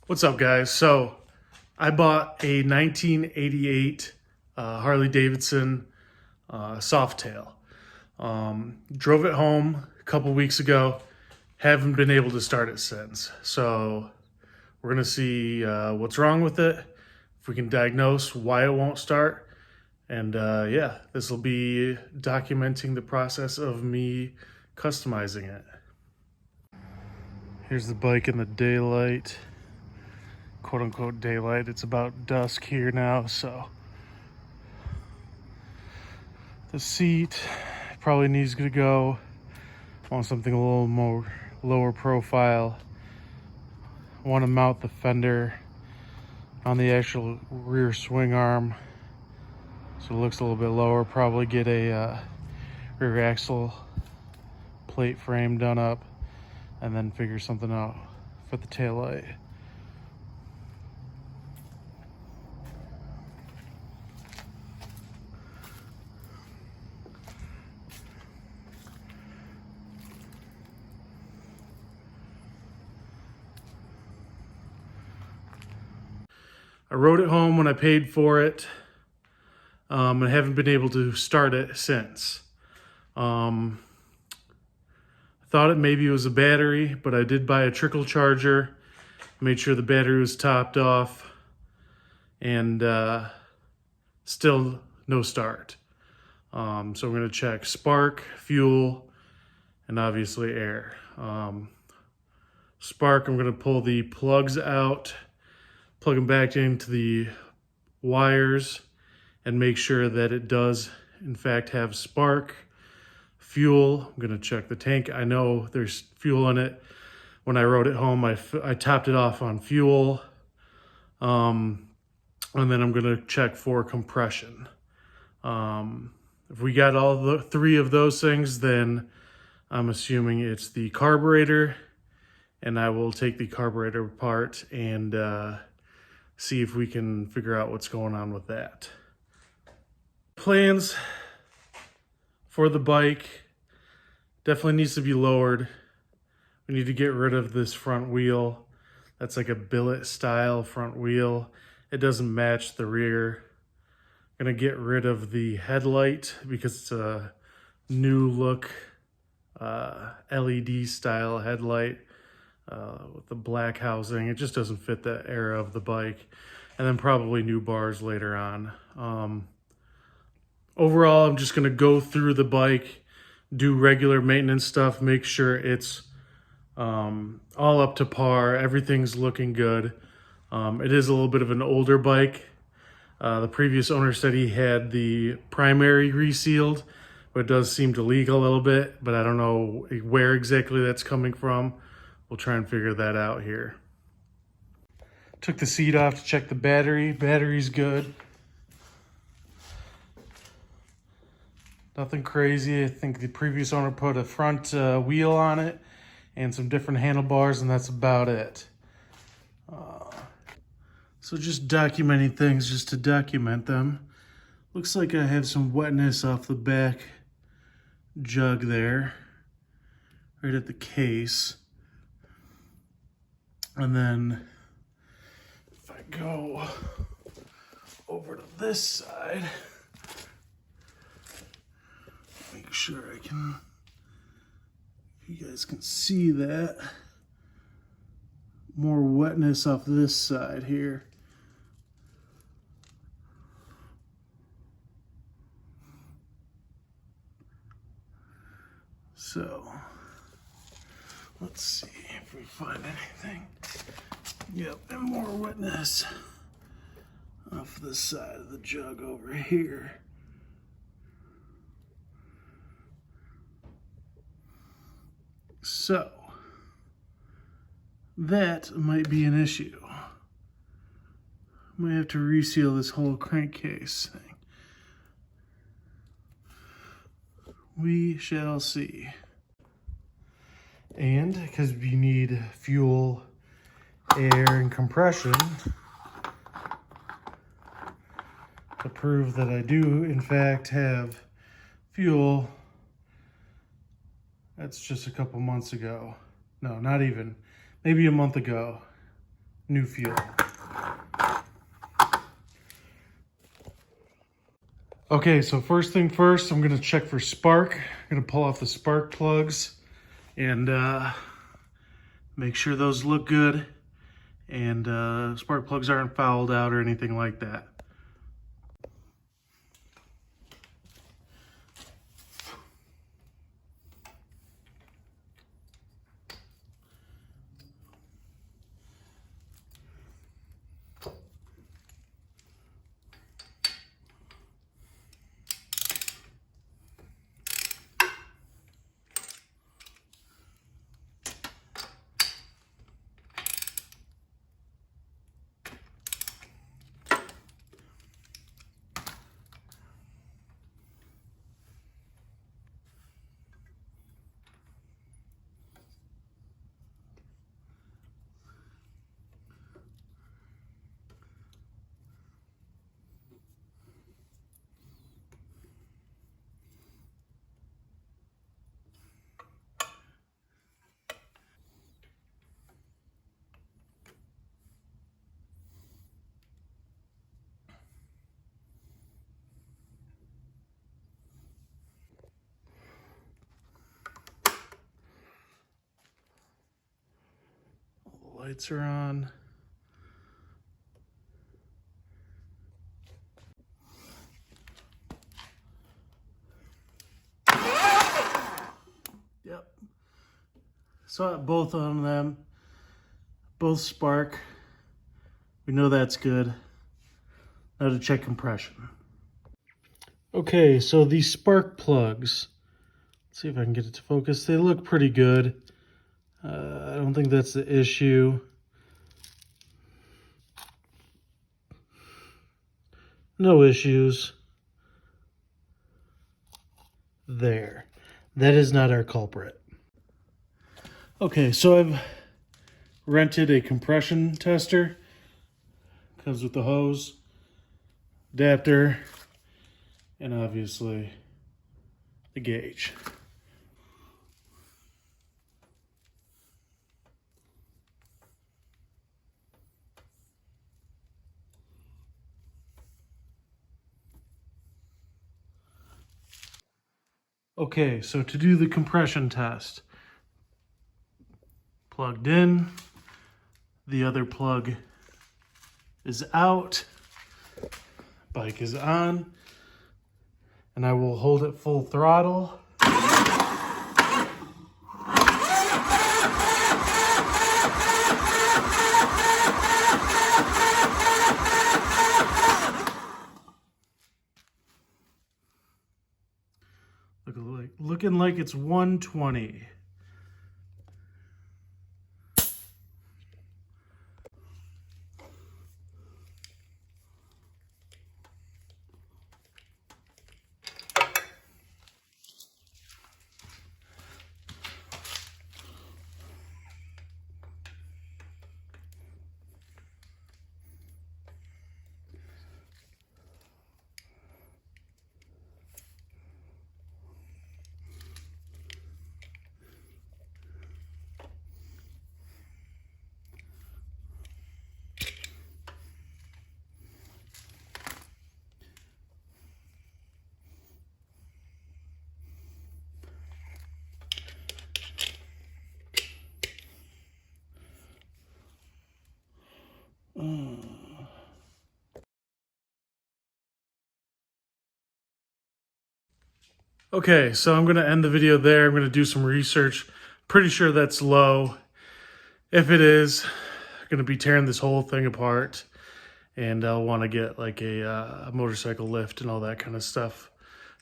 What's up, guys? So I bought a 1988 Harley Davidson Softail. Drove it home a couple weeks ago. Haven't been able to start it since. So we're gonna see what's wrong with it, if we can diagnose why it won't start, and yeah, this will be documenting the process of me customizing it. Here's the bike in the daylight. Quote unquote daylight. It's about dusk here now, so the seat probably needs to go. I want something a little more lower profile. I want to mount the fender on the actual rear swing arm so it looks a little bit lower. Probably get a rear axle plate frame done up and then figure something out for the taillight. I rode it home when I paid for it, and haven't been able to start it since. I thought it maybe was a battery, but I did buy a trickle charger, made sure the battery was topped off, and still no start. So I'm going to check spark, fuel, and obviously air. Spark, I'm going to pull the plugs out, plug them back into the wires, and make sure that it does in fact have spark. Fuel, I'm gonna check the tank. I know there's fuel in it. When I rode it home, I topped it off on fuel. And then I'm gonna check for compression. If we got all the three of those things, then I'm assuming it's the carburetor, and I will take the carburetor apart and see if we can figure out what's going on with that. Plans for the bike definitely needs to be lowered. We need to get rid of this front wheel. That's like a billet style front wheel. It doesn't match the rear. Gonna get rid of the headlight because it's a new look LED style headlight. With the black housing. It just doesn't fit the era of the bike. And then probably new bars later on. Overall, I'm just going to go through the bike, do regular maintenance stuff, make sure it's all up to par, everything's looking good. It is a little bit of an older bike. The previous owner said he had the primary resealed, but it does seem to leak a little bit, but I don't know where exactly that's coming from. We'll try and figure that out here. Took the seat off to check the battery. Battery's good. Nothing crazy. I think the previous owner put a front wheel on it and some different handlebars, and that's about it. So just documenting things just to document them. Looks like I have some wetness off the back jug there, right at the case. And then if I go over to this side, make sure you guys can see that. More wetness off this side here. So let's see if we find anything. Yep, and more wetness off the side of the jug over here. So that might be an issue. Might have to reseal this whole crankcase thing. We shall see. And because we need fuel, air, and compression to prove that I do in fact have fuel, that's just a couple months ago. No, not even. Maybe a month ago. new fuel. Okay, so first thing first, I'm gonna check for spark. I'm gonna pull off the spark plugs and make sure those look good and spark plugs aren't fouled out or anything like that. Lights are on. Yep. Saw both of them. Both spark. We know that's good. Now to check compression. Okay, so these spark plugs. Let's see if I can get it to focus. They look pretty good. I don't think that's the issue. No issues. There. That is not our culprit. Okay, so I've rented a compression tester. Comes with the hose, adapter, and obviously the gauge. Okay, so to do the compression test, plugged in, the other plug is out, bike is on, and I will hold it full throttle. Looking like it's 120. Okay, so I'm going to end the video there. I'm going to do some research. Pretty sure that's low. If it is, I'm going to be tearing this whole thing apart. And I'll want to get like a motorcycle lift and all that kind of stuff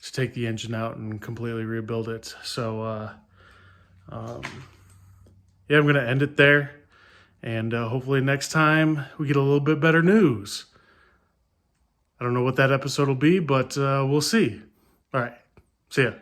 to take the engine out and completely rebuild it. So, yeah, I'm going to end it there. And hopefully next time we get a little bit better news. I don't know what that episode will be, but we'll see. All right. See ya.